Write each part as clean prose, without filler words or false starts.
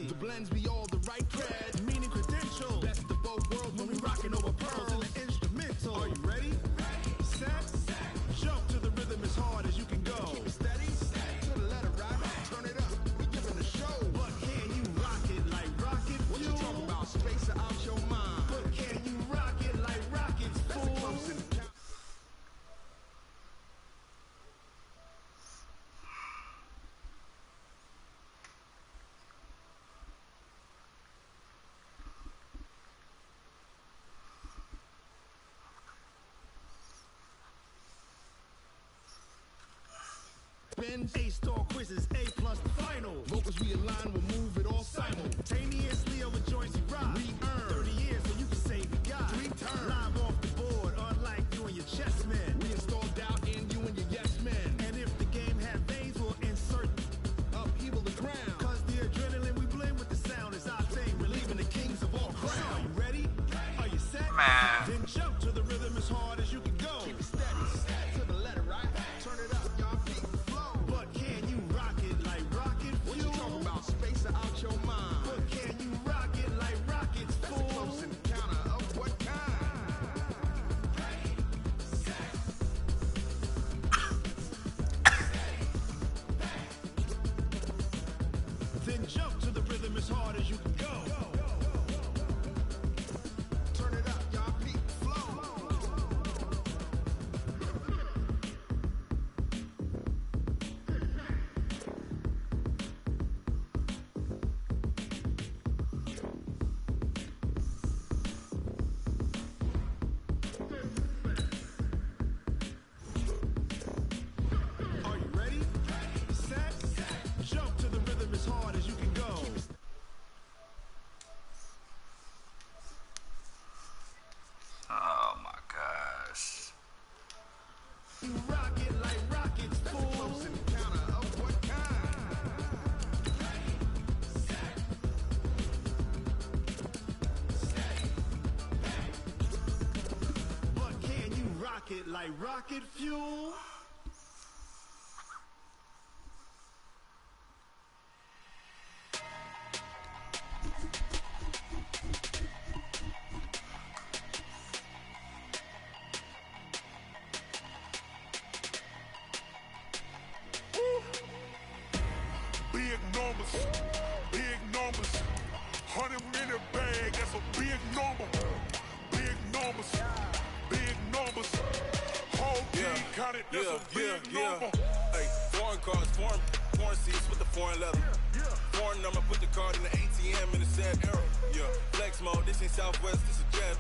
The blends be all the right cred, meaning credentials. Best of both worlds when we rockin' over pearls and the instrumental. Are you ready? Set. Jump to the rhythm as hard as you can go. Keep it steady. To the letter right. Turn it up. We giving the show. But can you rock it like rocket fuel? What you talking about? Space out your mind. But can you rock it like rockets, fool? A-star quizzes, A+ the final. Vocals we align, we'll move it all simultaneously over joints we rock. We earn 30 years so you can save your guy. 3 turns live off the board, unlike you and your chess men. We install doubt in you and your yes men. And if the game had veins, we'll insert upheaval the crown. Cause the adrenaline we blend with the sound is our thing. We're leaving the kings of all crowns. Are you ready? Are you set? Then jump to the rhythm as hard as you can go. Keep it steady, to the letter right. Turn it up, y'all. Space out your mind. But can you rock it like rockets, fool? That's a close encounter of what kind? Then jump to the rhythm as hard as you can go. Turn it up, y'all. Peak flow. Like rocket fuel. Big numbers, 100 in a bag, that's a big number. Big numbers, whole team counted, that's a big number. Hey, foreign cars, foreign seats with the foreign leather. Foreign number, put the card in the ATM in the sad era. Yeah, flex mode, this ain't Southwest, this a jet.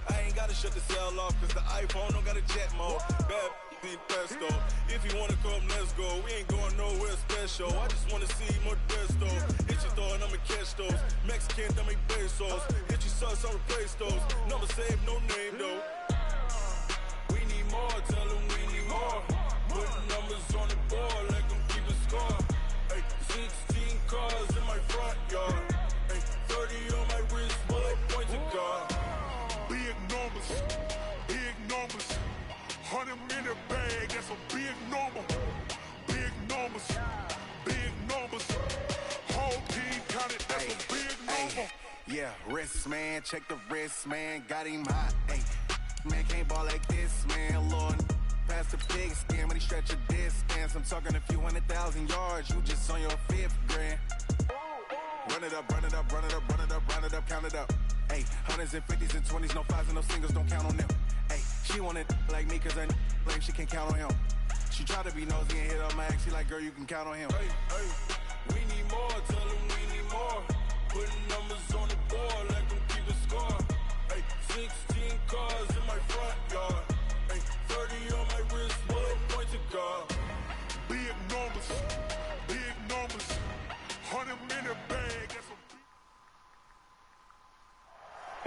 I ain't gotta shut the cell off, cause the iPhone don't got a jet mode. Bad be pesto. If you wanna come, let's go. We ain't going nowhere special. I just wanna see more Modesto. Hit your thought, I'ma catch those. Mexican, dummy pesos. Hit your sus, I'll replace those. Number saved, no name though. We need more, tell them we need more. Putting numbers on the board, like them keep a score. Hey, 16 cars in my front yard. Hey, 30 on my wrist, while I point to God. Big numbers, 100 in a bag, that's a big number. Big numbers, whole team counted, that's a big number. Yeah, wrist man, check the wrist man, got him hot. Ay, man can't ball like this, man. Lord, past the pig skin, but he stretch a distance. I'm talking a few 100,000 yards, you just on your 5th grand. Run it up, count it up. Ay, hundreds and 50s and 20s, no 5s and no singles, don't count on them. Ay, she want it like me, cause I like she can count on him. She try to be nosy and hit up my ex, she like, girl, you can count on him. Hey, we need more, tell them we need more. Putting numbers on the board, like them keep a score. Hey, 16 cars in my front yard. Hey, 30 on my wrist, while I point to God. Big numbers, 100 in a bag, that's a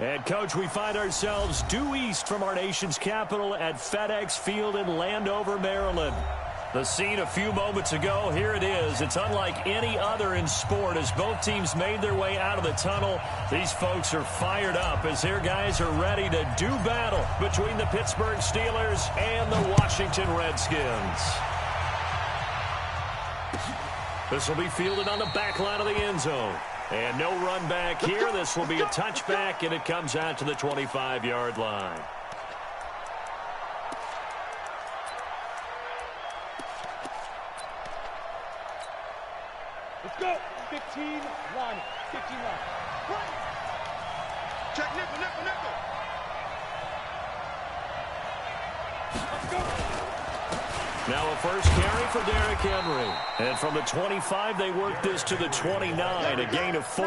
And, Coach, we find ourselves due east from our nation's capital at FedEx Field in Landover, Maryland. The scene a few moments ago, here it is. It's unlike any other in sport as both teams made their way out of the tunnel. These folks are fired up as their guys are ready to do battle between the Pittsburgh Steelers and the Washington Redskins. This will be fielded on the back line of the end zone. And no run back here. This will be a touchback, and it comes out to the 25-yard line. Let's go. 15 line. 15 line. Check nickel, nickel, nickel. Let's go. Now a first carry for Derrick Henry. And from the 25, they work this to the 29, a gain of 4.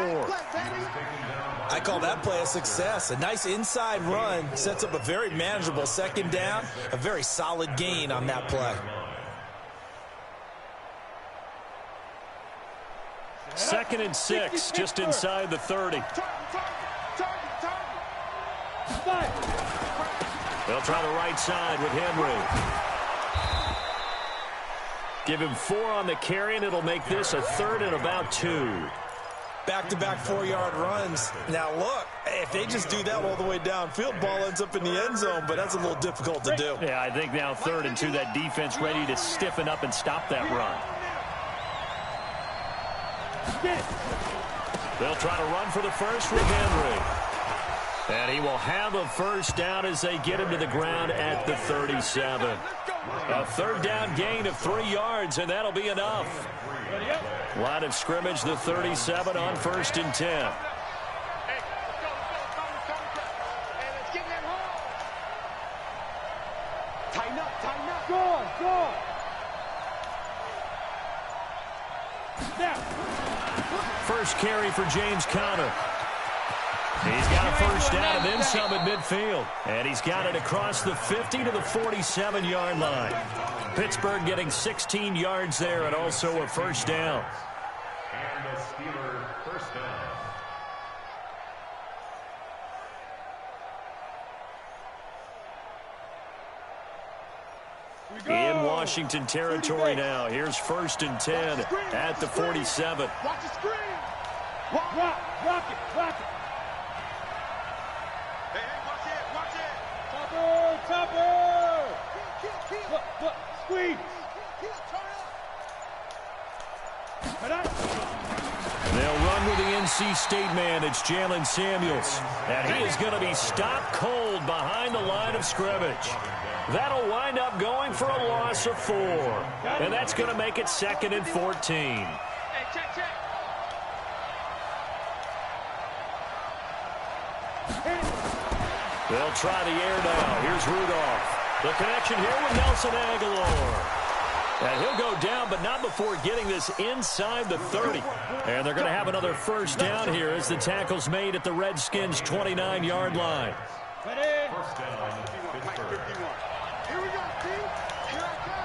I call that play a success. A nice inside run sets up a very manageable second down, a very solid gain on that play. Second and 6, just inside the 30. They'll try the right side with Henry. Give him 4 on the carry, and it'll make this a 3rd and about 2. Back-to-back 4-yard runs. Now, look, if they just do that all the way downfield, ball ends up in the end zone, but that's a little difficult to do. Yeah, I think now 3rd and 2, that defense ready to stiffen up and stop that run. They'll try to run for the first with Henry. And he will have a first down as they get him to the ground at the 37. A 3rd down gain of 3 yards, and that'll be enough. Line of scrimmage, the 37 on 1st and 10. Tighten up, tighten up. Go on, go on. Now. First carry for James Conner. He's got a first down and then some at midfield. And he's got it across the 50 to the 47-yard line. Pittsburgh getting 16 yards there and also a first down. And a Steeler first down. In Washington territory now. Here's 1st and 10 at the 47. Watch the screen. Rock it, rock it. Topper! Look, squeeze! They'll run with the NC State man. It's Jalen Samuels. And he is going to be stopped cold behind the line of scrimmage. That'll wind up going for a loss of 4. And that's going to make it 2nd and 14. Hey, check. They'll try the air now. Here's Rudolph. The connection here with Nelson Aguilar. And he'll go down, but not before getting this inside the 30. And they're going to have another first down here as the tackle's made at the Redskins' 29-yard line. First down, Pittsburgh. Here we go, team. Here I come.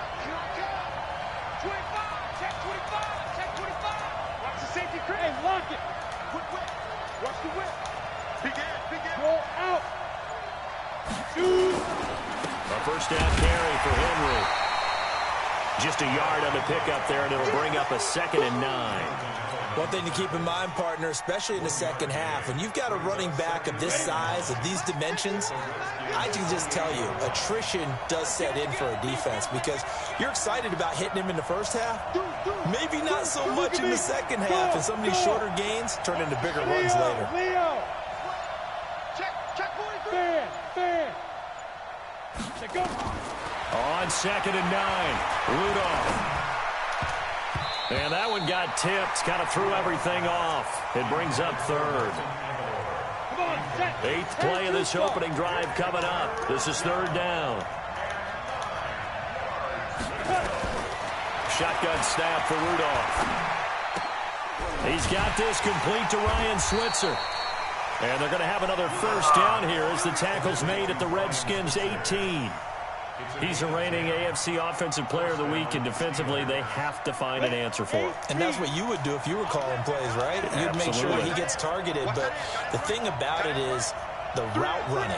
25. Check 25. Watch the safety creep. Hey, lock it. Whip. Watch the whip. Big end. Go out. Shoot. A first down carry for Henry. Just a yard on the pickup there, and it'll bring up a 2nd and 9. One thing to keep in mind, partner, especially in the second half, when you've got a running back of this size, of these dimensions, I can just tell you, attrition does set in for a defense because you're excited about hitting him in the first half. Maybe not so much in the second half, and some of these shorter gains turn into bigger runs later. Leo. Check, boys. Fan. Check go. On 2nd and 9, Rudolph. And that one got tipped, kind of threw everything off. It brings up 3rd. 8th play of this opening drive coming up. This is 3rd down. Shotgun snap for Rudolph. He's got this complete to Ryan Switzer. And they're going to have another first down here as the tackle's made at the Redskins' 18. He's a reigning AFC Offensive Player of the Week, and defensively they have to find an answer for it. And that's what you would do if you were calling plays, right? You'd make sure he gets targeted. But the thing about it is the route running.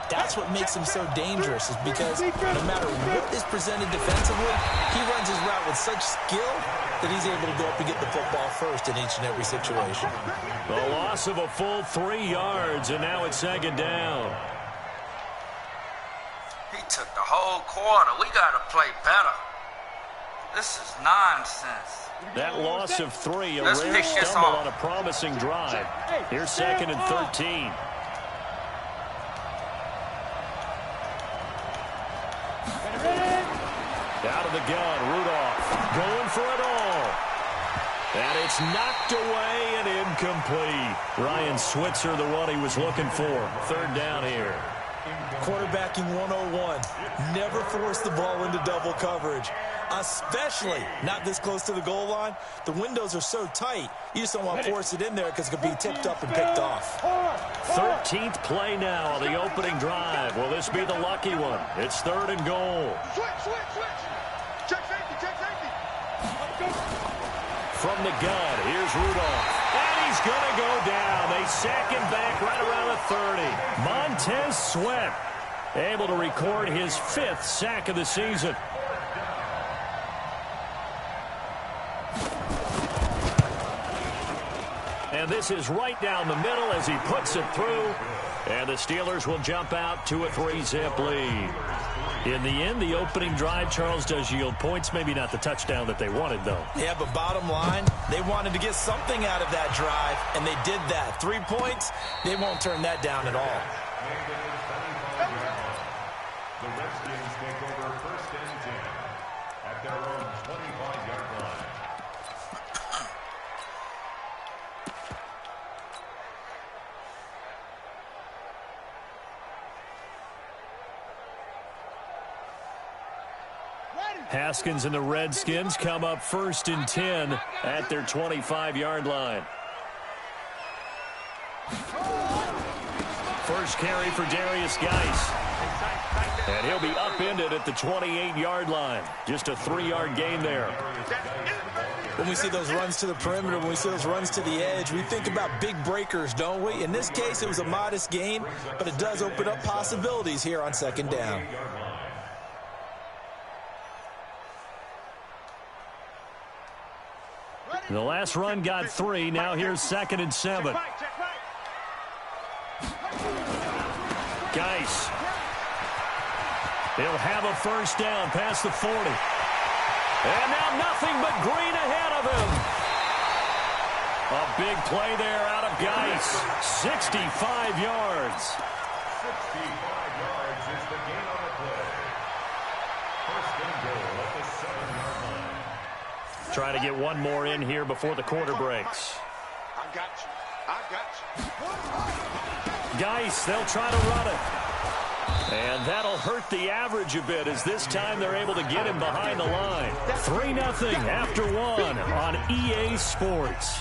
That's what makes him so dangerous, is because no matter what is presented defensively, he runs his route with such skill that he's able to go up and get the football first in each and every situation. The loss of a full 3 yards, and now it's 2nd down. He took the whole quarter. We got to play better. This is nonsense. That loss of 3, a rare stumble on a promising drive. Here's 2nd and 13. Out of the gun, Rudolph going for it all. And it's knocked away and incomplete. Ryan Switzer, the one he was looking for. 3rd down here. Quarterbacking 101. Never force the ball into double coverage, especially not this close to the goal line. The windows are so tight, you just don't want to force it in there because it could be tipped up and picked off. 13th play now on the opening drive. Will this be the lucky one? It's 3rd and goal. Switch. Check safety. From the gun, here's Rudolph. And he's going to go down. They sack him back right around the 30. Montez Sweat able to record his 5th sack of the season. And this is right down the middle as he puts it through. And the Steelers will jump out to a 3-zip lead. In the end, the opening drive, Charles, does yield points. Maybe not the touchdown that they wanted, though. Yeah, but bottom line, they wanted to get something out of that drive, and they did that. 3 points, they won't turn that down at all. The Redskins take over 1st and 10 at their own 25-yard line. Haskins and the Redskins come up 1st and 10 at their 25-yard line. First carry for Darius Geis. And he'll be upended at the 28-yard line. Just a 3-yard gain there. When we see those runs to the perimeter, when we see those runs to the edge, we think about big breakers, don't we? In this case, it was a modest gain, but it does open up possibilities here on 2nd down. The last run got 3. Now here's 2nd and 7. Geis. He'll have a 1st down past the 40. And now nothing but green ahead of him. A big play there out of Geis. 65 yards. 65 yards is the gain on the play. 1st and goal at the 7-yard line. Try to get one more in here before the quarter breaks. I got you. Geis, they'll try to run it. And that'll hurt the average a bit as this time they're able to get him behind the line. 3-0 after 1 on EA Sports.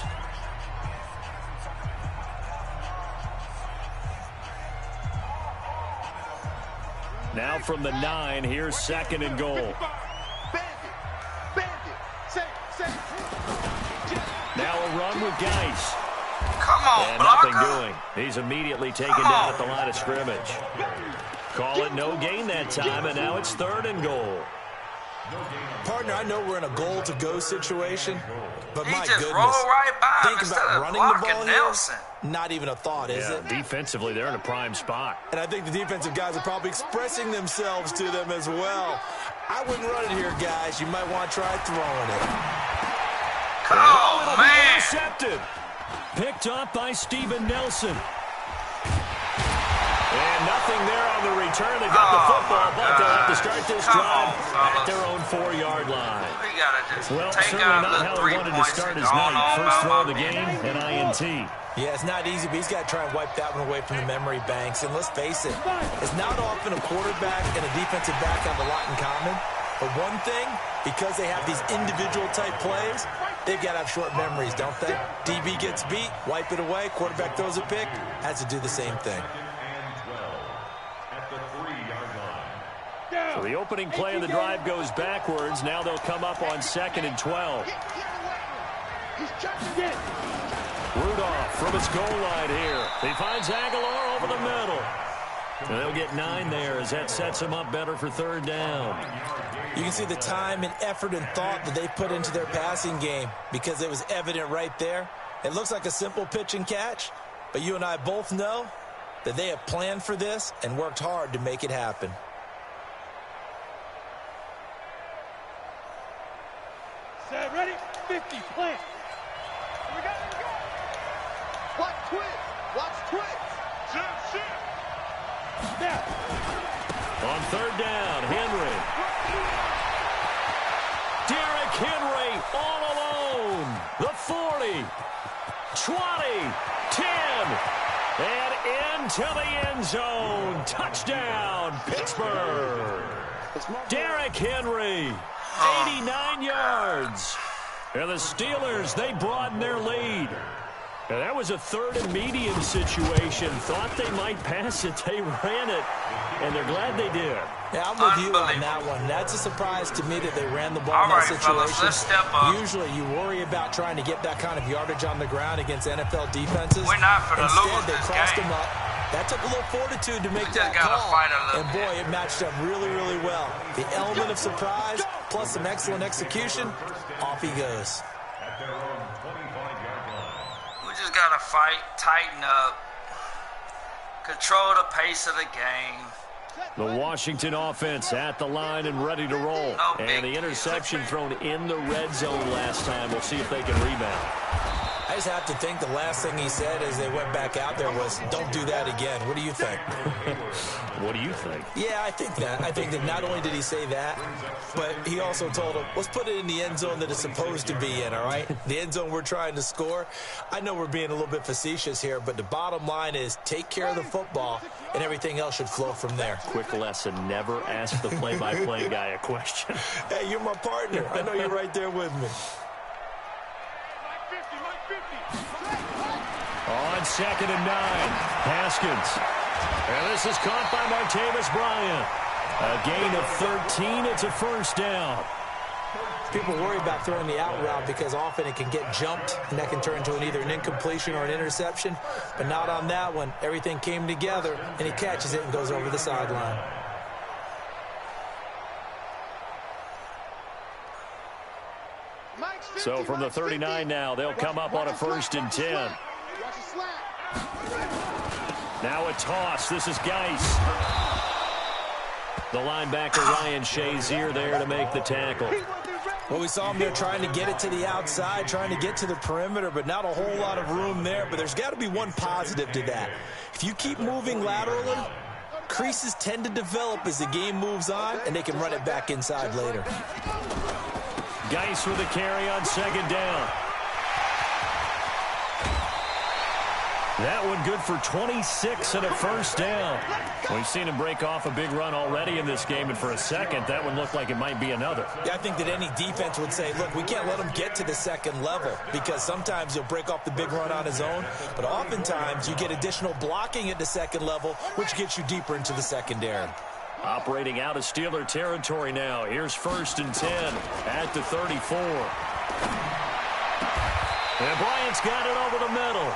Now from the 9, here's 2nd and goal. Now a run with Geis. Come on, and blocker. nothing doing. He's immediately taken down at the line of scrimmage. Call it no gain that time, and now it's 3rd and goal. Partner, I know we're in a goal-to-go situation, but He my just goodness, rolled right by him think instead about of running the blocking ball Nelson. here. Not even a thought, is it? Defensively, they're in a prime spot. And I think the defensive guys are probably expressing themselves to them as well. I wouldn't run it here, guys. You might want to try throwing it. Oh, man. Intercepted. Picked up by Steven Nelson. And nothing there on the return. They've got the football, but they'll have to start this drive at their own 4-yard line. We got to just Well, take certainly out not the how 3 he wanted to points start and his go night. on First throw of the my game, an INT. Yeah, it's not easy, but he's got to try and wipe that one away from the memory banks. And let's face it, it's not often a quarterback and a defensive back have a lot in common. But one thing, because they have these individual-type plays, they've got to have short memories, don't they? DB gets beat, wipe it away, quarterback throws a pick, has to do the same thing. So the opening play of the drive goes backwards. Now they'll come up on 2nd and 12. Rudolph from his goal line here. He finds Aguilar over the middle. And they'll get 9 there as that sets him up better for 3rd down. You can see the time and effort and thought that they put into their passing game because it was evident right there. It looks like a simple pitch and catch, but you and I both know that they have planned for this and worked hard to make it happen. Set, ready, 50. plant. We got it, go. Watch twist. Watch twist. Shit. Snap. On third down, Henry. Derrick Henry all alone. The 40, 20, 10, and into the end zone. Touchdown, Pittsburgh. Derrick Henry, 89 yards. And the Steelers, they broaden their lead. Now, that was a third and medium situation. Thought they might pass it. They ran it, and they're glad they did. Yeah, I'm with you on that one. That's a surprise to me that they ran the ball in that situation. Fellas, let's step up. Usually you worry about trying to get that kind of yardage on the ground against NFL defenses. We're not for the Instead, lose they this crossed game. them up. That took a little fortitude to make We that just gotta call. fight a little And boy, it matched up really, really well. The element of surprise plus some excellent execution, off he goes. At their own 25-yard line. We just gotta fight, tighten up, control the pace of the game. The Washington offense at the line and ready to roll. No And big the deal. interception thrown in the red zone last time. We'll see if they can rebound. I just have to think the last thing he said as they went back out there was, don't do that again. What do you think? What do you think? Yeah, I think that. I think that not only did he say that, but he also told him, let's put it in the end zone that it's supposed to be in, all right? The end zone we're trying to score. I know we're being a little bit facetious here, but the bottom line is take care of the football, and everything else should flow from there. Quick lesson, never ask the play-by-play guy a question. Hey, you're my partner. I know you're right there with me. On 2nd and 9, Haskins. And this is caught by Martavis Bryant. A gain of 13. It's a first down. People worry about throwing the out route because often it can get jumped, and that can turn into either an incompletion or an interception. But not on that one. Everything came together, and he catches it and goes over the sideline. So from the 39 now, they'll come up on a 1st and 10. Now a toss. This is Geis. The linebacker Ryan Shazier there to make the tackle. Well, we saw him there trying to get it to the outside, trying to get to the perimeter, but not a whole lot of room there. But there's got to be one positive to that. If you keep moving laterally, creases tend to develop as the game moves on, and they can run it back inside later. Geis with a carry on 2nd down. That one good for 26 and a first down. We've seen him break off a big run already in this game, and for a second, that one looked like it might be another. Yeah, I think that any defense would say, look, we can't let him get to the second level because sometimes he'll break off the big run on his own, but oftentimes you get additional blocking at the second level, which gets you deeper into the secondary. Operating out of Steeler territory now. Here's 1st and 10 at the 34. And Bryant's got it over the middle.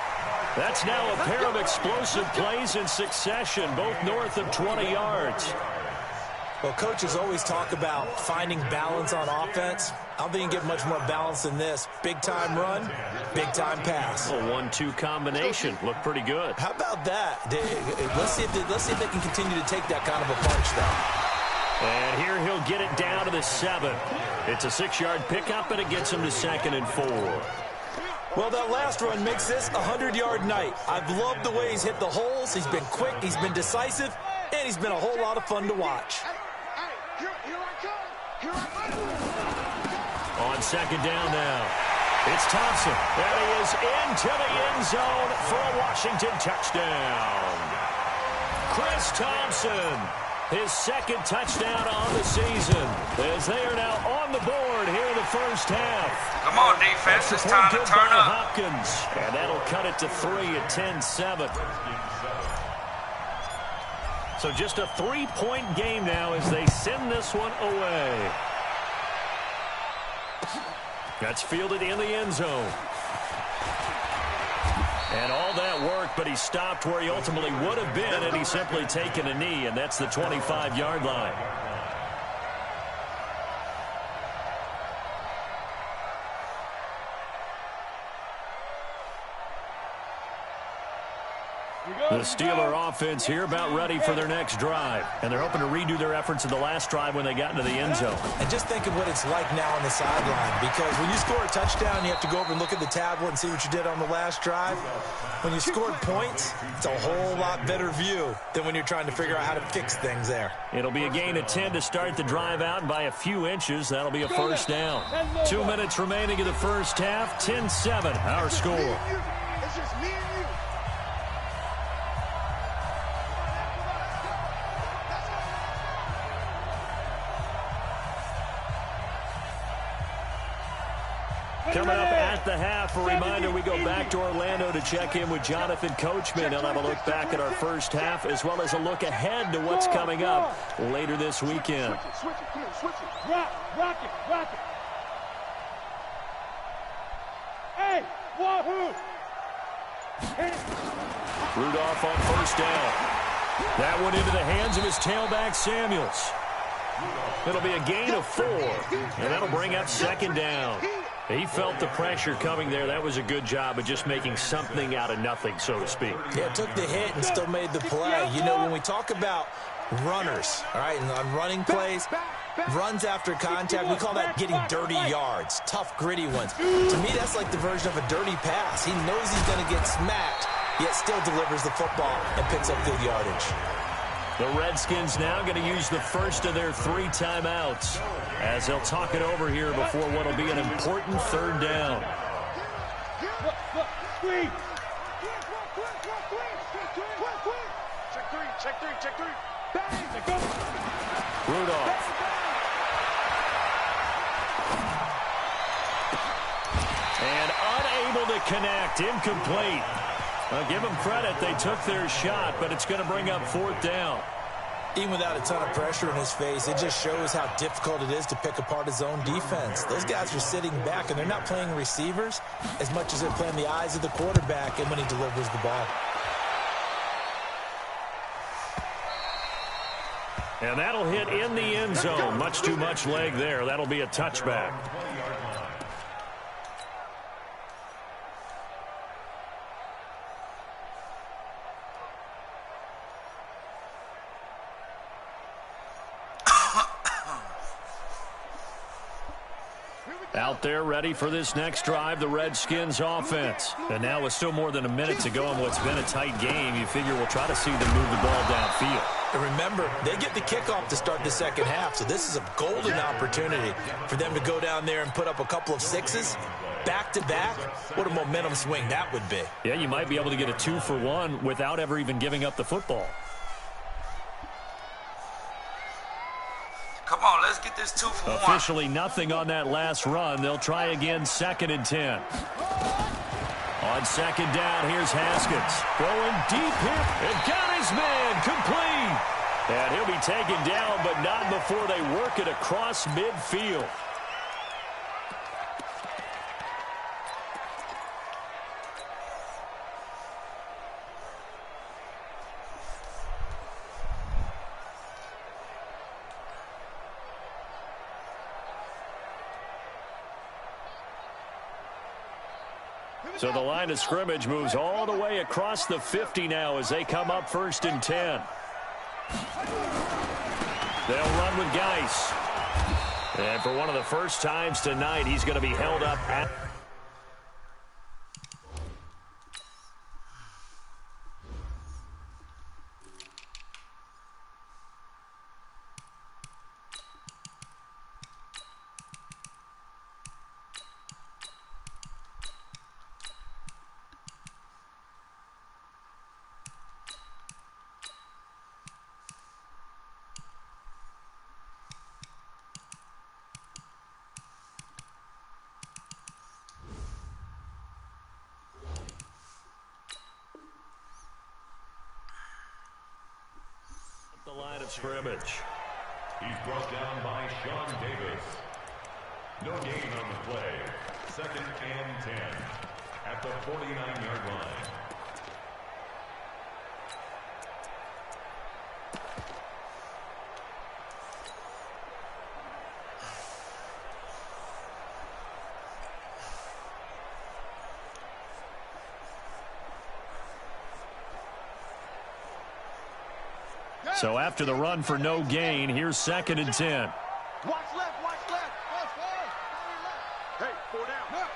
That's now a pair of explosive plays in succession, both north of 20 yards. Well, coaches always talk about finding balance on offense. I don't think you can get much more balance than this. Big-time run, big-time pass. A 1-2 combination. Looked pretty good. How about that? Let's see if they can continue to take that kind of a punch, though. And here he'll get it down to the 7. It's a 6-yard pickup, and it gets him to 2nd and 4. Well, that last run makes this a 100-yard night. I've loved the way he's hit the holes. He's been quick, he's been decisive, and he's been a whole lot of fun to watch. On 2nd down now, it's Thompson. And he is into the end zone for a Washington touchdown. Chris Thompson, his 2nd touchdown on the season, as they are now on the board here in the first half. Come on, defense. It's time to turn up. Hopkins, and that'll cut it to 3 at 10-7. So just a 3-point game now as they send this one away. That's fielded in the end zone. And all that work, but he stopped where he ultimately would have been, and he's simply taken a knee, and that's the 25-yard line. The Steeler offense here about ready for their next drive. And they're hoping to redo their efforts in the last drive when they got into the end zone. And just think of what it's like now on the sideline, because when you score a touchdown, you have to go over and look at the tablet and see what you did on the last drive. When you scored points, it's a whole lot better view than when you're trying to figure out how to fix things there. It'll be a gain of 10 to start the drive out, and by a few inches, that'll be a first down. 2 minutes remaining in the first half, 10-7, our score. It's just me and you. Coming up at the half, a reminder, we go back to Orlando to check in with Jonathan Coachman. He'll have a look back at our first half, as well as a look ahead to what's coming up later this weekend. Switch it, come here, switch it. Rock it. Hey, wahoo! Rudolph on first down. That one into the hands of his tailback, Samuels. It'll be a gain of 4, and that'll bring up second down. He felt the pressure coming there. That was a good job of just making something out of nothing, so to speak. Yeah, took the hit and still made the play. You know, when we talk about runners, all right, and on running plays, runs after contact, we call that getting dirty yards, tough, gritty ones. To me, that's like the version of a dirty pass. He knows he's going to get smacked, yet still delivers the football and picks up good yardage. The Redskins now going to use the first of their 3 timeouts as they'll talk it over here before what will be an important third down. Check three. Rudolph. And unable to connect, incomplete. Well, give them credit, they took their shot, but it's going to bring up 4th down. Even without a ton of pressure in his face, it just shows how difficult it is to pick apart his own defense. Those guys are sitting back, and they're not playing receivers as much as they're playing the eyes of the quarterback and when he delivers the ball. And that'll hit in the end zone. Much too much leg there. That'll be a touchback. Out there ready for this next drive, the Redskins offense. And now with still more than a minute to go in what's been a tight game, you figure we'll try to see them move the ball downfield. And remember, they get the kickoff to start the second half, so this is a golden opportunity for them to go down there and put up a couple of 6s back-to-back. What a momentum swing that would be. Yeah, you might be able to get a 2-for-1 without ever even giving up the football. Come on, let's get this 2-for-1. Officially nothing on that last run. They'll try again, 2nd and 10. On second down, here's Haskins. Throwing deep here, and got his man complete. And he'll be taken down, but not before they work it across midfield. So the line of scrimmage moves all the way across the 50 now as they come up 1st and 10. They'll run with Geis. And for one of the first times tonight, he's going to be held up at... the line of scrimmage. He's brought down by Sean Davis. No gain on the play. 2nd and 10 at the 49-yard line. So after the run for no gain, here's 2nd and 10. Watch left, watch left. Hey, 4 down. No.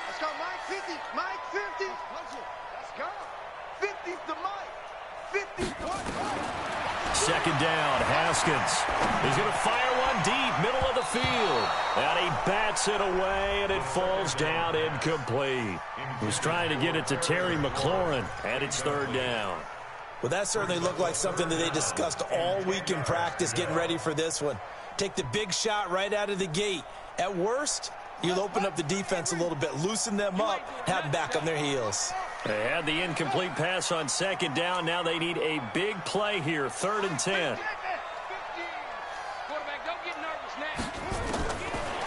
Let's go, Mike 50. Mike 50. Let's go. 50's the Mike. 50's what? 2nd down, Haskins. He's going to fire one deep, middle of the field. And he bats it away, and it falls down incomplete. He was trying to get it to Terry McLaurin, and it's 3rd down. Well, that certainly looked like something that they discussed all week in practice, getting ready for this one. Take the big shot right out of the gate. At worst, you'll open up the defense a little bit, loosen them up, have them back on their heels. They had the incomplete pass on 2nd down. Now they need a big play here, 3rd and 10.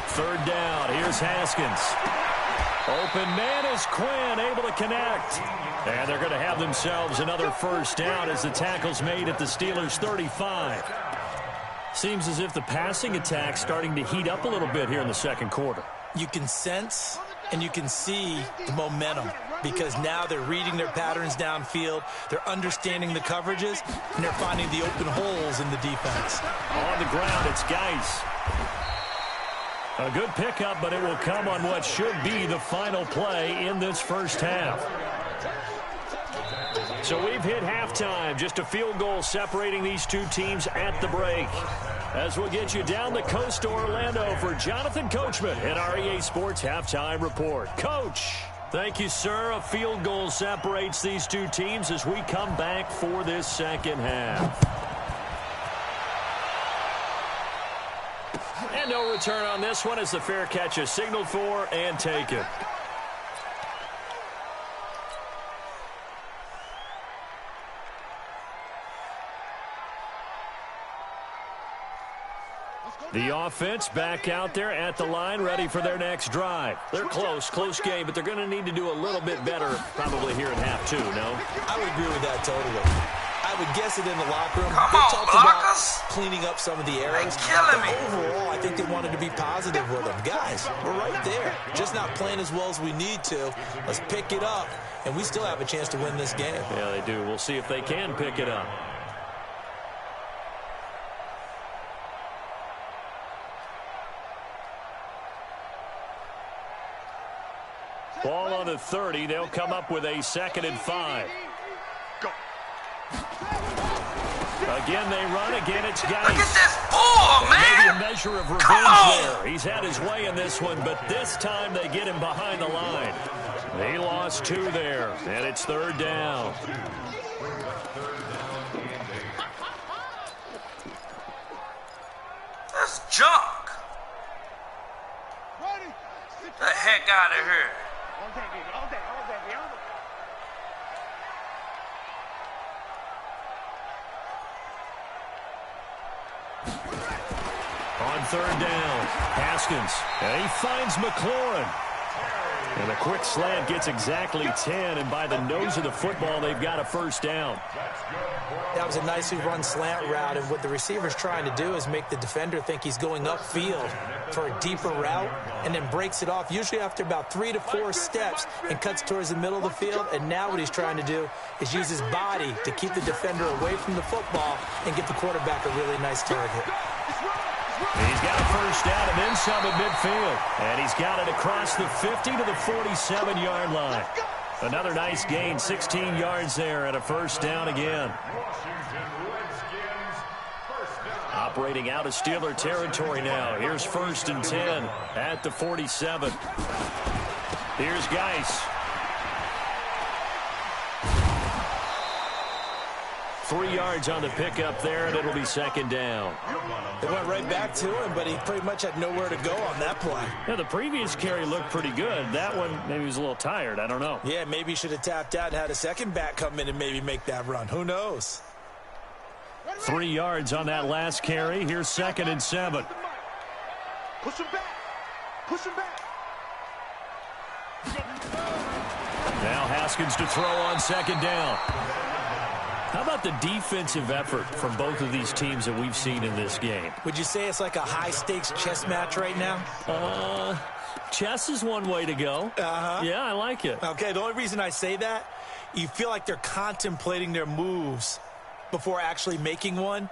3rd down, here's Haskins. Open man is Quinn, able to connect. And they're going to have themselves another 1st down as the tackle's made at the Steelers' 35. Seems as if the passing attack's starting to heat up a little bit here in the 2nd quarter. You can sense and you can see the momentum because now they're reading their patterns downfield, they're understanding the coverages, and they're finding the open holes in the defense. On the ground, it's Geis. A good pickup, but it will come on what should be the final play in this 1st half. So we've hit halftime, just a field goal separating these two teams at the break. As we'll get you down the coast to Orlando for Jonathan Coachman at our EA Sports Halftime Report. Coach, thank you, sir. A field goal separates these two teams as we come back for this 2nd half. And no return on this one as the fair catch is signaled for and taken. The offense back out there at the line, ready for their next drive. They're close game, but they're going to need to do a little bit better probably here in half 2, no? I would agree with that totally. I would guess it in the locker room. Come they on, talked blockers. about cleaning up some of the errors. Killing me. Overall, I think they wanted to be positive with them. Guys, we're right there. Just not playing as well as we need to. Let's pick it up, and we still have a chance to win this game. Yeah, they do. We'll see if they can pick it up. Ball on the 30. They'll come up with a 2nd and 5. Again, they run. Again, it's Geis. Look at this bull, man. Maybe a measure of revenge there. He's had his way in this one, but this time they get him behind the line. He lost 2 there, and it's 3rd down. That's junk. Get the heck out of here. On 3rd down, Haskins, and he finds McLaurin. And a quick slant gets exactly 10, and by the nose of the football, they've got a 1st down. That was a nicely run slant route, and what the receiver's trying to do is make the defender think he's going upfield for a deeper route, and then breaks it off, usually after about 3 to 4 steps, and cuts towards the middle of the field. And now what he's trying to do is use his body to keep the defender away from the football and get the quarterback a really nice target. He's got a 1st down and then some at midfield. And he's got it across the 50 to the 47-yard line. Another nice gain, 16 yards there and a 1st down again. Operating out of Steeler territory now. Here's 1st and 10 at the 47. Here's Geis. 3 yards on the pickup there, and it'll be 2nd down. They went right back to him, but he pretty much had nowhere to go on that play. Yeah, the previous carry looked pretty good. That one, maybe he was a little tired. I don't know. Yeah, maybe he should have tapped out and had a second back come in and maybe make that run. Who knows? 3 yards on that last carry. Here's 2nd and 7. Push him back. Push him back. Now Haskins to throw on 2nd down. How about the defensive effort from both of these teams that we've seen in this game? Would you say it's like a high-stakes chess match right now? Chess is one way to go. Uh-huh. Yeah, I like it. Okay, the only reason I say that you feel like they're contemplating their moves before actually making one,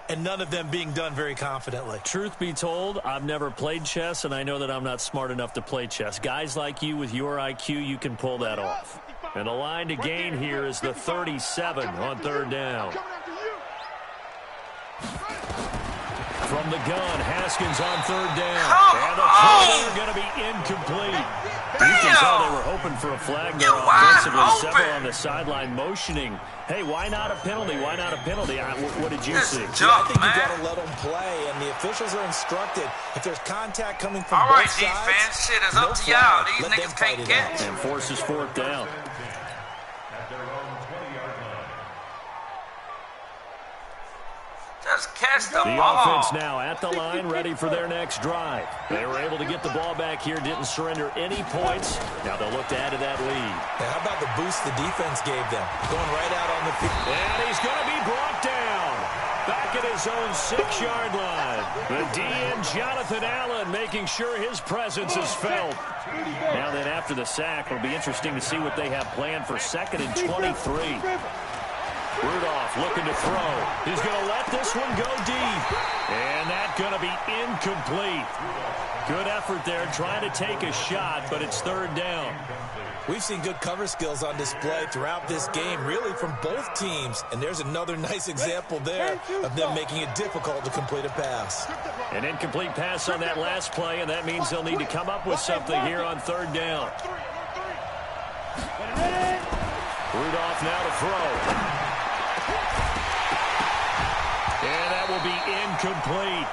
and none of them being done very confidently. Truth be told, I've never played chess, and I know that I'm not smart enough to play chess. Guys like you with your IQ, you can pull that off. And the line to gain here is the 37 on third down. From the gun, Haskins on third down. And the throw are going to be incomplete. You can tell they were hoping for a flag there offensively. Several on the sideline motioning. Hey, why not a penalty? Why not a penalty? What did you see? I think you got to let them play, and the officials are instructed. If there's contact coming from both sides, defense, shit is up to y'all. These niggas can't catch. And forces fourth down. Just catch the ball. The offense now at the line, ready for their next drive. They were able to get the ball back here, didn't surrender any points. Now they'll look to add to that lead. Now, how about the boost the defense gave them? Going right out on the field. And he's going to be brought down. Back at his own 6-yard line. The DN, Jonathan Allen, making sure his presence is felt. Now then, after the sack, it'll be interesting to see what they have planned for 2nd and 23. Rudolph looking to throw. He's going to let this one go deep. And that's going to be incomplete. Good effort there, trying to take a shot, but it's third down. We've seen good cover skills on display throughout this game, really from both teams. And there's another nice example there of them making it difficult to complete a pass. An incomplete pass on that last play, and that means they'll need to come up with something here on third down. Rudolph now to throw. And that will be incomplete.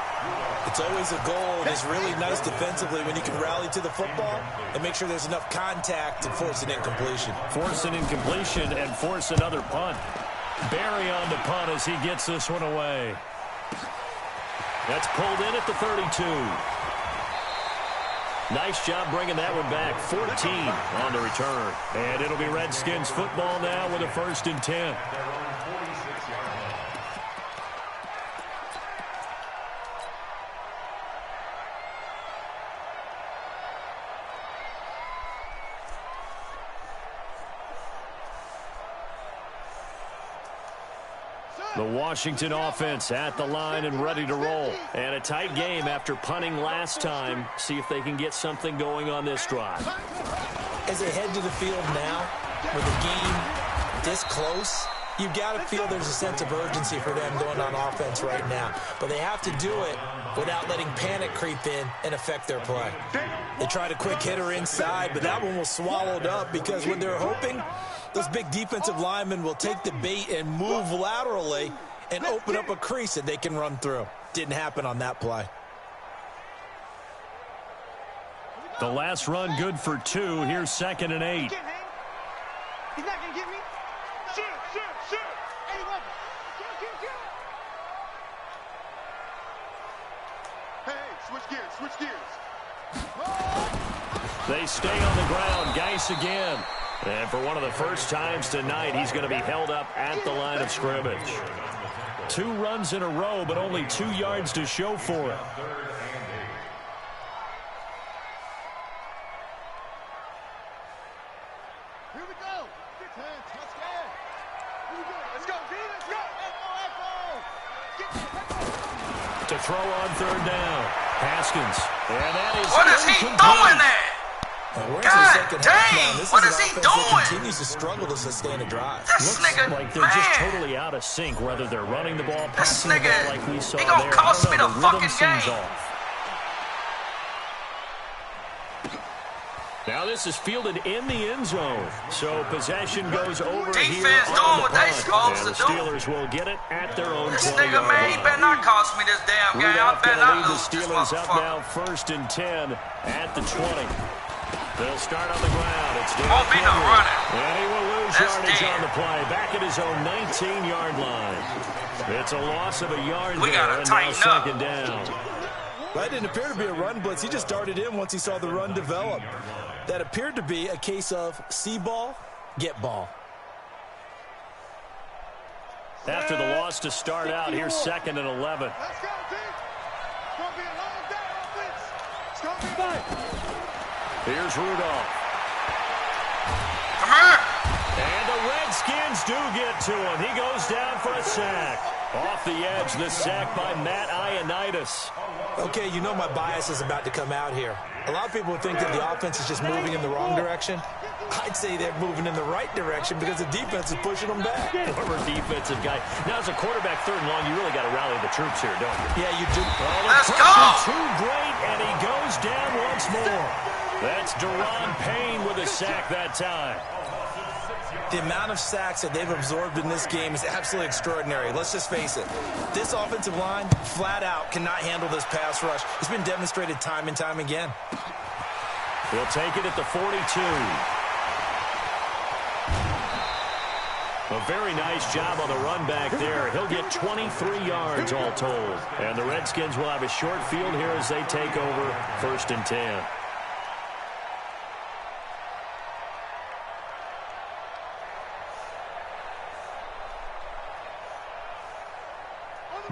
It's always a goal, and it's really nice defensively when you can rally to the football and make sure there's enough contact to force an incompletion. Force an incompletion and force another punt. Barry on the punt as he gets this one away. That's pulled in at the 32. Nice job bringing that one back. 14 on the return. And it'll be Redskins football now with a 1st and 10. The Washington offense at the line and ready to roll. And a tight game after punting last time. See if they can get something going on this drive. As they head to the field now, with the game this close, you've got to feel there's a sense of urgency for them going on offense right now. But they have to do it without letting panic creep in and affect their play. They tried a quick hitter inside, but that one was swallowed up because when they're hoping, those big defensive linemen will take the bait and move laterally and open up a crease that they can run through. Didn't happen on that play. The last run good for 2. Here's 2nd and 8. He's not going to get me. Shoot. Hey, welcome. Get. Hey, switch gears. They stay on the ground. Geis again. And for one of the first times tonight, he's going to be held up at the line of scrimmage. 2 runs in a row, but only 2 yards to show for it. Here we go. Touchdown. Let's go, D. Let's go. Echo. To throw on third down. Haskins. And that is what is he doing there? God dang! What is he doing? Continues to struggle to sustain a drive. Looks like they're just totally out of sync, whether they're running the ball, passing the ball like we saw there. He gonna cost me the fucking game. Now this is fielded in the end zone, so possession goes over defense here doing on what the they punt. supposed to And the do. Steelers will get it at their own 20-yard line. This nigga, man, he better not cost me this damn game. I better not lose the this Steelers up now, motherfucker. 1st and 10 at the 20. They'll start on the ground. It's Dan Won't be no running. And he will lose That's yardage dead. on the play. Back at his own 19-yard line. It's a loss of a yard We there, gotta and now tighten up. 2nd down. That didn't appear to be a run blitz. He just darted in once he saw the run develop. That appeared to be a case of see ball, get ball. After the loss to start out, here's 2nd and 11. Let's go, D. It's going to be a long day, offense. It's going to be fun. Here's Rudolph. Come here. And the red do get to him. He goes down for a sack. Off the edge, the sack by Matt Ioannidis. Okay, you know my bias is about to come out here. A lot of people would think that the offense is just moving in the wrong direction. I'd say they're moving in the right direction because the defense is pushing them back. Former defensive guy. Now, as a quarterback, 3rd and long, you really got to rally the troops here, don't you? Yeah, you do. Well, let's go! Too great, and he goes down once more. That's Deron Payne with a sack that time. The amount of sacks that they've absorbed in this game is absolutely extraordinary. Let's just face it. This offensive line, flat out, cannot handle this pass rush. It's been demonstrated time and time again. He'll take it at the 42. A very nice job on the run back there. He'll get 23 yards all told. And the Redskins will have a short field here as they take over 1st and 10.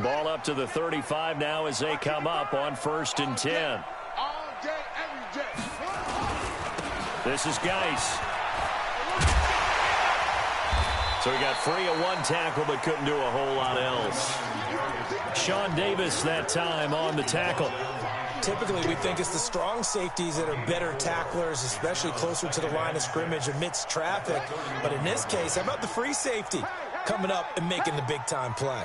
Ball up to the 35 now as they come up on 1st and 10. All day, every day. This is Geis. So he got free of 1 tackle but couldn't do a whole lot else. Sean Davis that time on the tackle. Typically, we think it's the strong safeties that are better tacklers, especially closer to the line of scrimmage amidst traffic. But in this case, how about the free safety coming up and making the big-time play?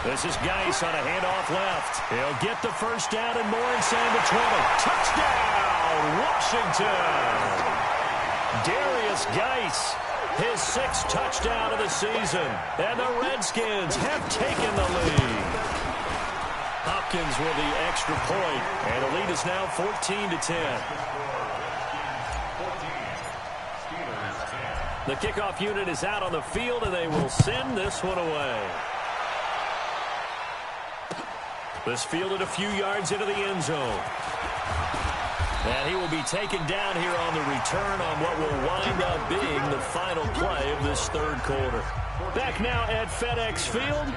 This is Geis on a handoff left. He'll get the 1st down and more inside the 20. Touchdown, Washington! Darius Geis, his 6th touchdown of the season. And the Redskins have taken the lead. Hopkins with the extra point, and the lead is now 14-10. The kickoff unit is out on the field, and they will send this one away. This fielded a few yards into the end zone. And he will be taken down here on the return on what will wind up being the final play of this 3rd quarter. Back now at FedEx Field.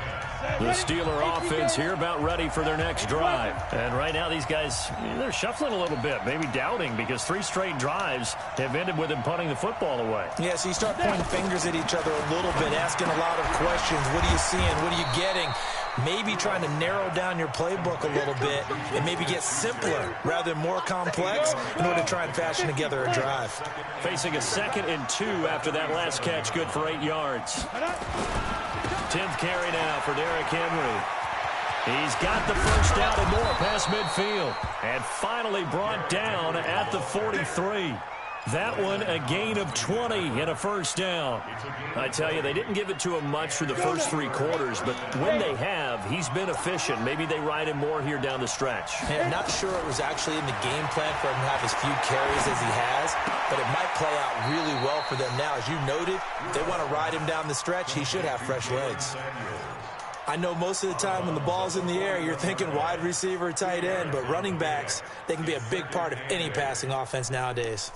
The Steeler offense here about ready for their next drive. And right now these guys, they're shuffling a little bit, maybe doubting, because 3 straight drives have ended with them punting the football away. Yeah, so you start pointing fingers at each other a little bit, asking a lot of questions. What are you seeing? What are you getting? Maybe trying to narrow down your playbook a little bit and maybe get simpler rather than more complex in order to try and fashion together a drive. Facing a 2nd and 2 after that last catch, good for 8 yards. 10th carry now for Derrick Henry. He's got the 1st down and more past midfield. And finally brought down at the 43. That one a gain of 20 and a 1st down. I tell you, they didn't give it to him much for the first 3 quarters, but when they have, he's been efficient. Maybe they ride him more here down the stretch. Hey, I'm not sure it was actually in the game plan for him to have as few carries as he has, but it might play out really well for them now. As you noted, if they want to ride him down the stretch, he should have fresh legs. I know most of the time when the ball's in the air, you're thinking wide receiver, tight end, but running backs, they can be a big part of any passing offense nowadays.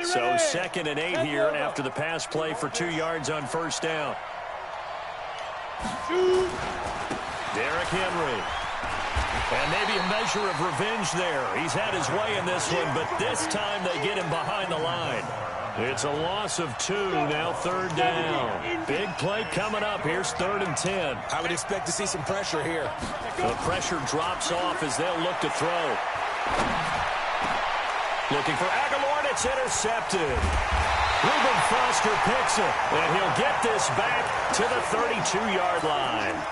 So 2nd and 8 here after the pass play for 2 yards on 1st down. Derrick Henry. And maybe a measure of revenge there. He's had his way in this one, but this time they get him behind the line. It's a loss of 2, now 3rd down. Big play coming up. Here's 3rd and 10. I would expect to see some pressure here. The pressure drops off as they'll look to throw. Looking for Aguilar, and it's intercepted. Reuben Foster picks it, and he'll get this back to the 32-yard line.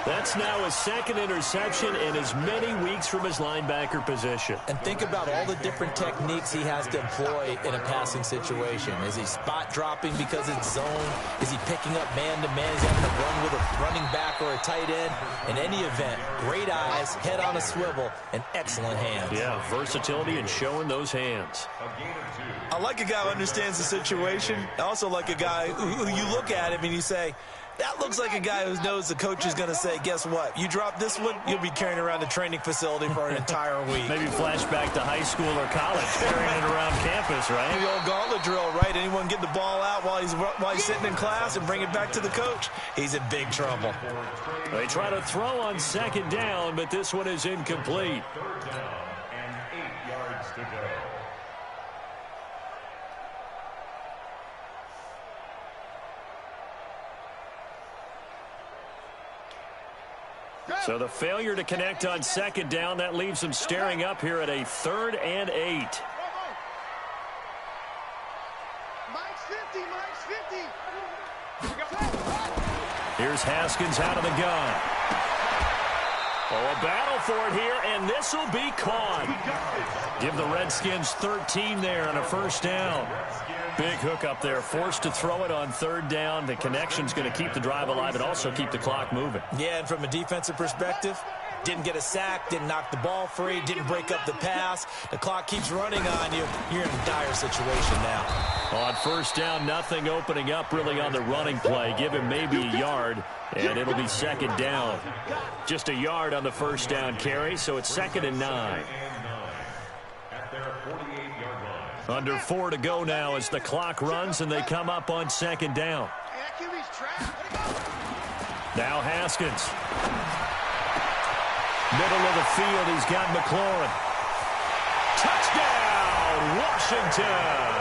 That's now his 2nd interception in as many weeks from his linebacker position. And think about all the different techniques he has to employ in a passing situation. Is he spot dropping because it's zone? Is he picking up man-to-man? Is he having to run with a running back or a tight end? In any event, great eyes, head on a swivel, and excellent hands. Yeah, versatility and showing those hands. I like a guy who understands the situation. I also like a guy who you look at him and you say, That looks like a guy who knows the coach is going to say, guess what? You drop this one, you'll be carrying around the training facility for an entire week. Maybe flashback to high school or college, carrying it around campus, right? The old gauntlet drill, right? Anyone get the ball out while he's sitting in class and bring it back to the coach? He's in big trouble. They try to throw on second down, but this one is incomplete. Third down and 8 yards to go. So the failure to connect on second down, that leaves them staring up here at a 3rd and 8. Mike's 50, Mike's 50. Here's Haskins out of the gun. Oh, a battle for it here, and this will be caught. Give the Redskins 13 there on a first down. Big hook up there, forced to throw it on 3rd down. The connection's going to keep the drive alive and also keep the clock moving. Yeah, and from a defensive perspective, didn't get a sack, didn't knock the ball free, didn't break up the pass. The clock keeps running on you. You're in a dire situation now. On first down, nothing opening up really on the running play. Give him maybe a yard, and it'll be second down. Just a yard on the first down carry, so it's 2nd and 9. At their 48-yard line. Under 4 to go now as the clock runs and they come up on second down. Now Haskins. Middle of the field, he's got McLaurin. Touchdown, Washington!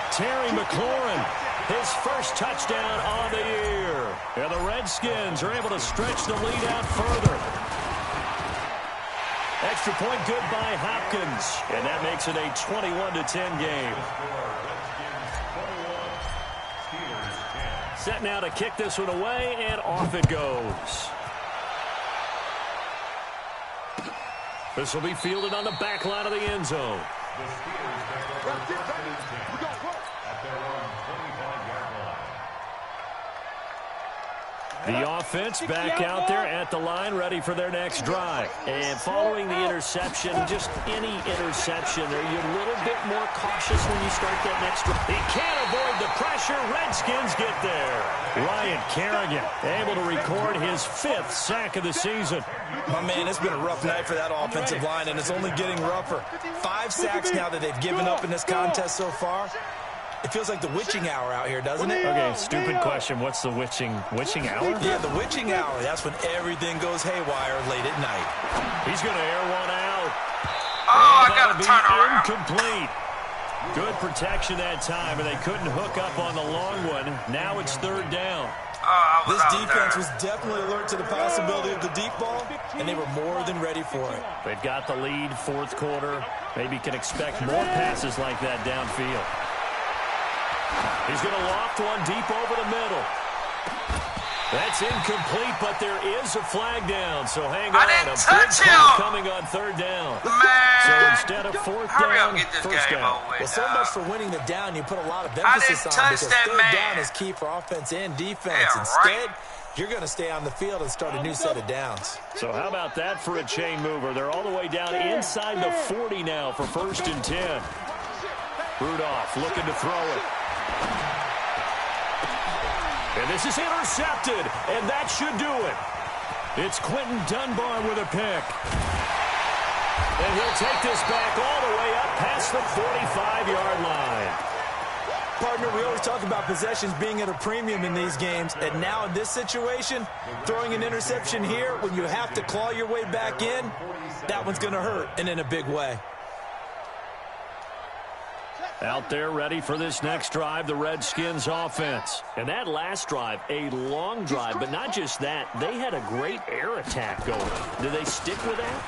Terry McLaurin, his first touchdown on the year. And the Redskins are able to stretch the lead out further. Extra point good by Hopkins, and that makes it a 21-10 game. Set now to kick this one away, and off it goes. This will be fielded on the back line of the end zone. The Steelers take over 1st and 10 at their own 25-yard line. The offense back out there at the line, ready for their next drive. And following the interception, just any interception, are you a little bit more cautious when you start that next drive? He can't avoid the pressure. Redskins get there. Ryan Kerrigan able to record his 5th sack of the season. My man, it's been a rough night for that offensive line, and it's only getting rougher. 5 sacks now that they've given up in this contest so far. It feels like the witching hour out here, doesn't it? Okay, stupid question. What's the witching hour? Yeah, the witching hour. That's when everything goes haywire late at night. He's going to air one out. Oh, I got to turn around. Incomplete. Good protection that time, and they couldn't hook up on the long one. Now it's 3rd down. This defense was definitely alert to the possibility of the deep ball, and they were more than ready for it. They've got the lead, 4th quarter. Maybe can expect more passes like that downfield. He's going to loft one deep over the middle. That's incomplete, but there is a flag down, so hang on. I didn't a touch big him. call coming on 3rd down. Man. So instead of 4th Hurry down, up, get this 1st game down. over with. Well, so much for winning the down. You put a lot of I emphasis didn't on touch because that 3rd man. down is key for offense and defense. Yeah, Instead, right. you're going to stay on the field and start a new set of downs. So how about that for a chain mover? They're all the way down inside the 40 now for 1st and 10. Rudolph looking to throw it. And this is intercepted, and that should do it. It's Quentin Dunbar with a pick. And he'll take this back all the way up past the 45-yard line. Partner, we always talk about possessions being at a premium in these games, and now in this situation, throwing an interception here when you have to claw your way back in, that one's going to hurt, and in a big way. Out there ready for this next drive, the Redskins offense. And that last drive, a long drive, but not just that. They had a great air attack going. Do they stick with that?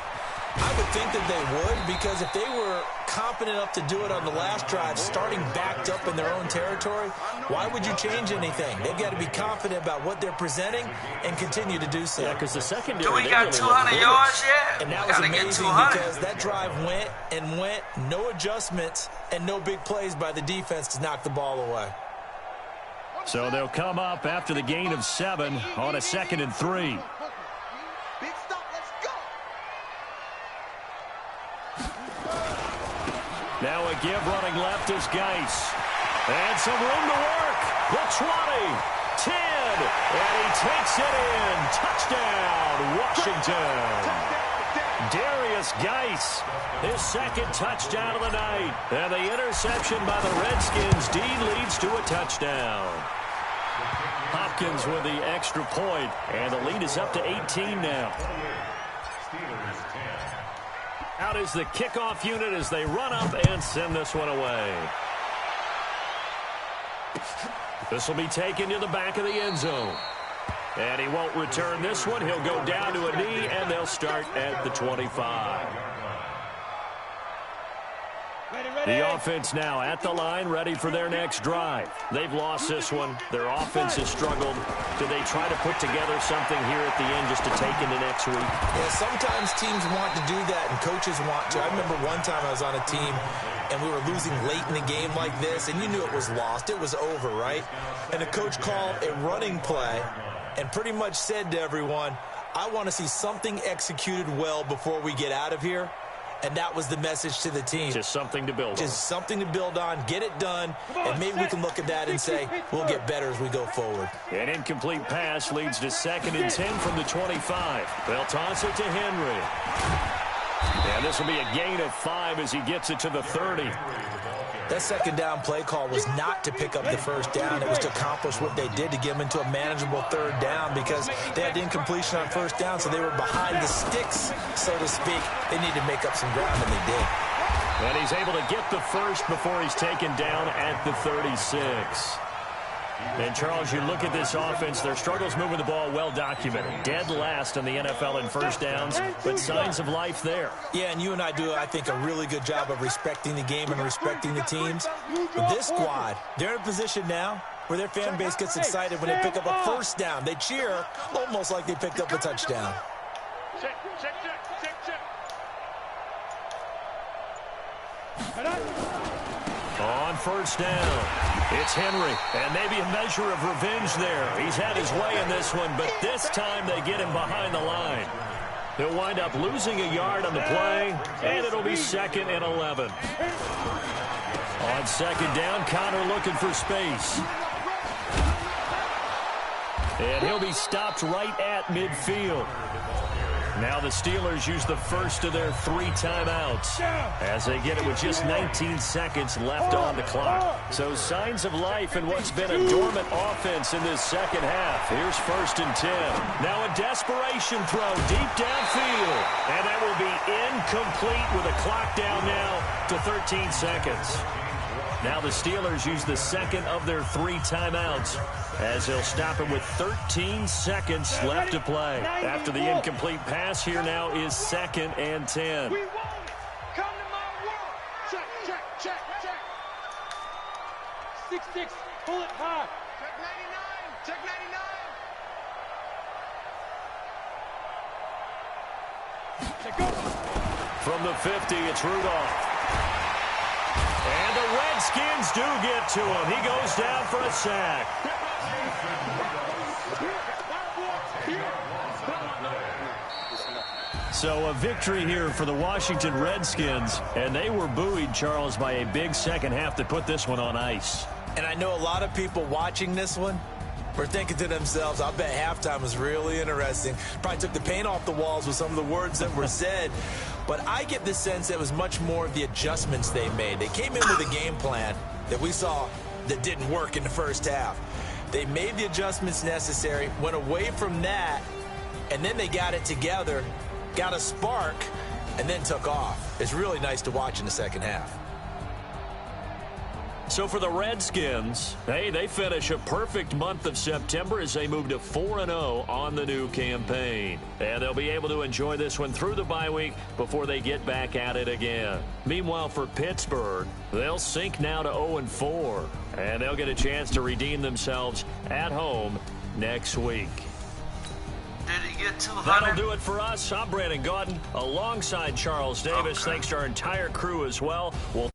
I would think that they would, because if they were confident enough to do it on the last drive, starting backed up in their own territory, why would you change anything? They've got to be confident about what they're presenting and continue to do so. Yeah, because the secondary... Do we got 200 yards yet? And that was amazing because that drive went and went, no adjustments and no big plays by the defense to knock the ball away. So they'll come up after the gain of 7 on a 2nd and 3. Big stop, let's go. Now a give running left is Geis. And some room to work. The 20 10, and he takes it in. Touchdown, Washington. Darius Geis, his second touchdown of the night. And the interception by the Redskins. Dean leads to a touchdown. Hopkins with the extra point, and the lead is up to 18 now. Out is the kickoff unit as they run up and send this one away. This will be taken to the back of the end zone. And he won't return this one. He'll go down to a knee, and they'll start at the 25. The offense now at the line, ready for their next drive. They've lost this one. Their offense has struggled. Do they try to put together something here at the end just to take into next week? Yeah, sometimes teams want to do that, and coaches want to. I remember one time I was on a team, and we were losing late in the game like this, and you knew it was lost. It was over, right? And the coach called a running play and pretty much said to everyone, I want to see something executed well before we get out of here. And that was the message to the team. Just something to build on. Just something to build on, get it done, and maybe we can look at that and say, we'll get better as we go forward. An incomplete pass leads to 2nd and 10 from the 25. They'll toss it to Henry. And this will be a gain of 5 as he gets it to the 30. That second down play call was not to pick up the first down. It was to accomplish what they did to get them into a manageable third down because they had incompletion on first down, so they were behind the sticks, so to speak. They needed to make up some ground, and they did. And he's able to get the first before he's taken down at the 36. And, Charles, you look at this offense, their struggles moving the ball well documented. Dead last in the NFL in first downs, but signs of life there. Yeah, and you and I do, I think, a really good job of respecting the game and respecting the teams. But this squad, they're in a position now where their fan base gets excited when they pick up a first down. They cheer almost like they picked up a touchdown. Check, check, check, check, check. On first down, it's Henry, and maybe a measure of revenge there. He's had his way in this one, but this time they get him behind the line. He'll wind up losing a yard on the play, and it'll be 2nd and 11. On 2nd down, Connor looking for space. And he'll be stopped right at midfield. Now the Steelers use the first of their 3 timeouts as they get it with just 19 seconds left on the clock. So signs of life in what's been a dormant offense in this second half. Here's 1st and 10. Now a desperation throw deep downfield. And that will be incomplete with a clock down now to 13 seconds. Now the Steelers use the second of their 3 timeouts as they'll stop it with 13 seconds left to play. After the incomplete pass, here now is 2nd and 10. We want it. Come to my world. Check, check, check, check. 6-6, pull it high. Check 99, check 99. Check go. From the 50, it's Rudolph. And the Redskins do get to him. He goes down for a sack. So a victory here for the Washington Redskins, and they were buoyed, Charles, by a big second half to put this one on ice. And I know a lot of people watching this one were thinking to themselves, I bet halftime was really interesting. Probably took the paint off the walls with some of the words that were said. But I get the sense that it was much more of the adjustments they made. They came in with a game plan that we saw that didn't work in the first half. They made the adjustments necessary, went away from that, and then they got it together, got a spark, and then took off. It's really nice to watch in the second half. So for the Redskins, hey, they finish a perfect month of September as they move to 4-0 on the new campaign. And they'll be able to enjoy this one through the bye week before they get back at it again. Meanwhile, for Pittsburgh, they'll sink now to 0-4. And they'll get a chance to redeem themselves at home next week. Did he get 200? That'll do it for us. I'm Brandon Gaudin alongside Charles Davis. Okay. Thanks to our entire crew as well. We'll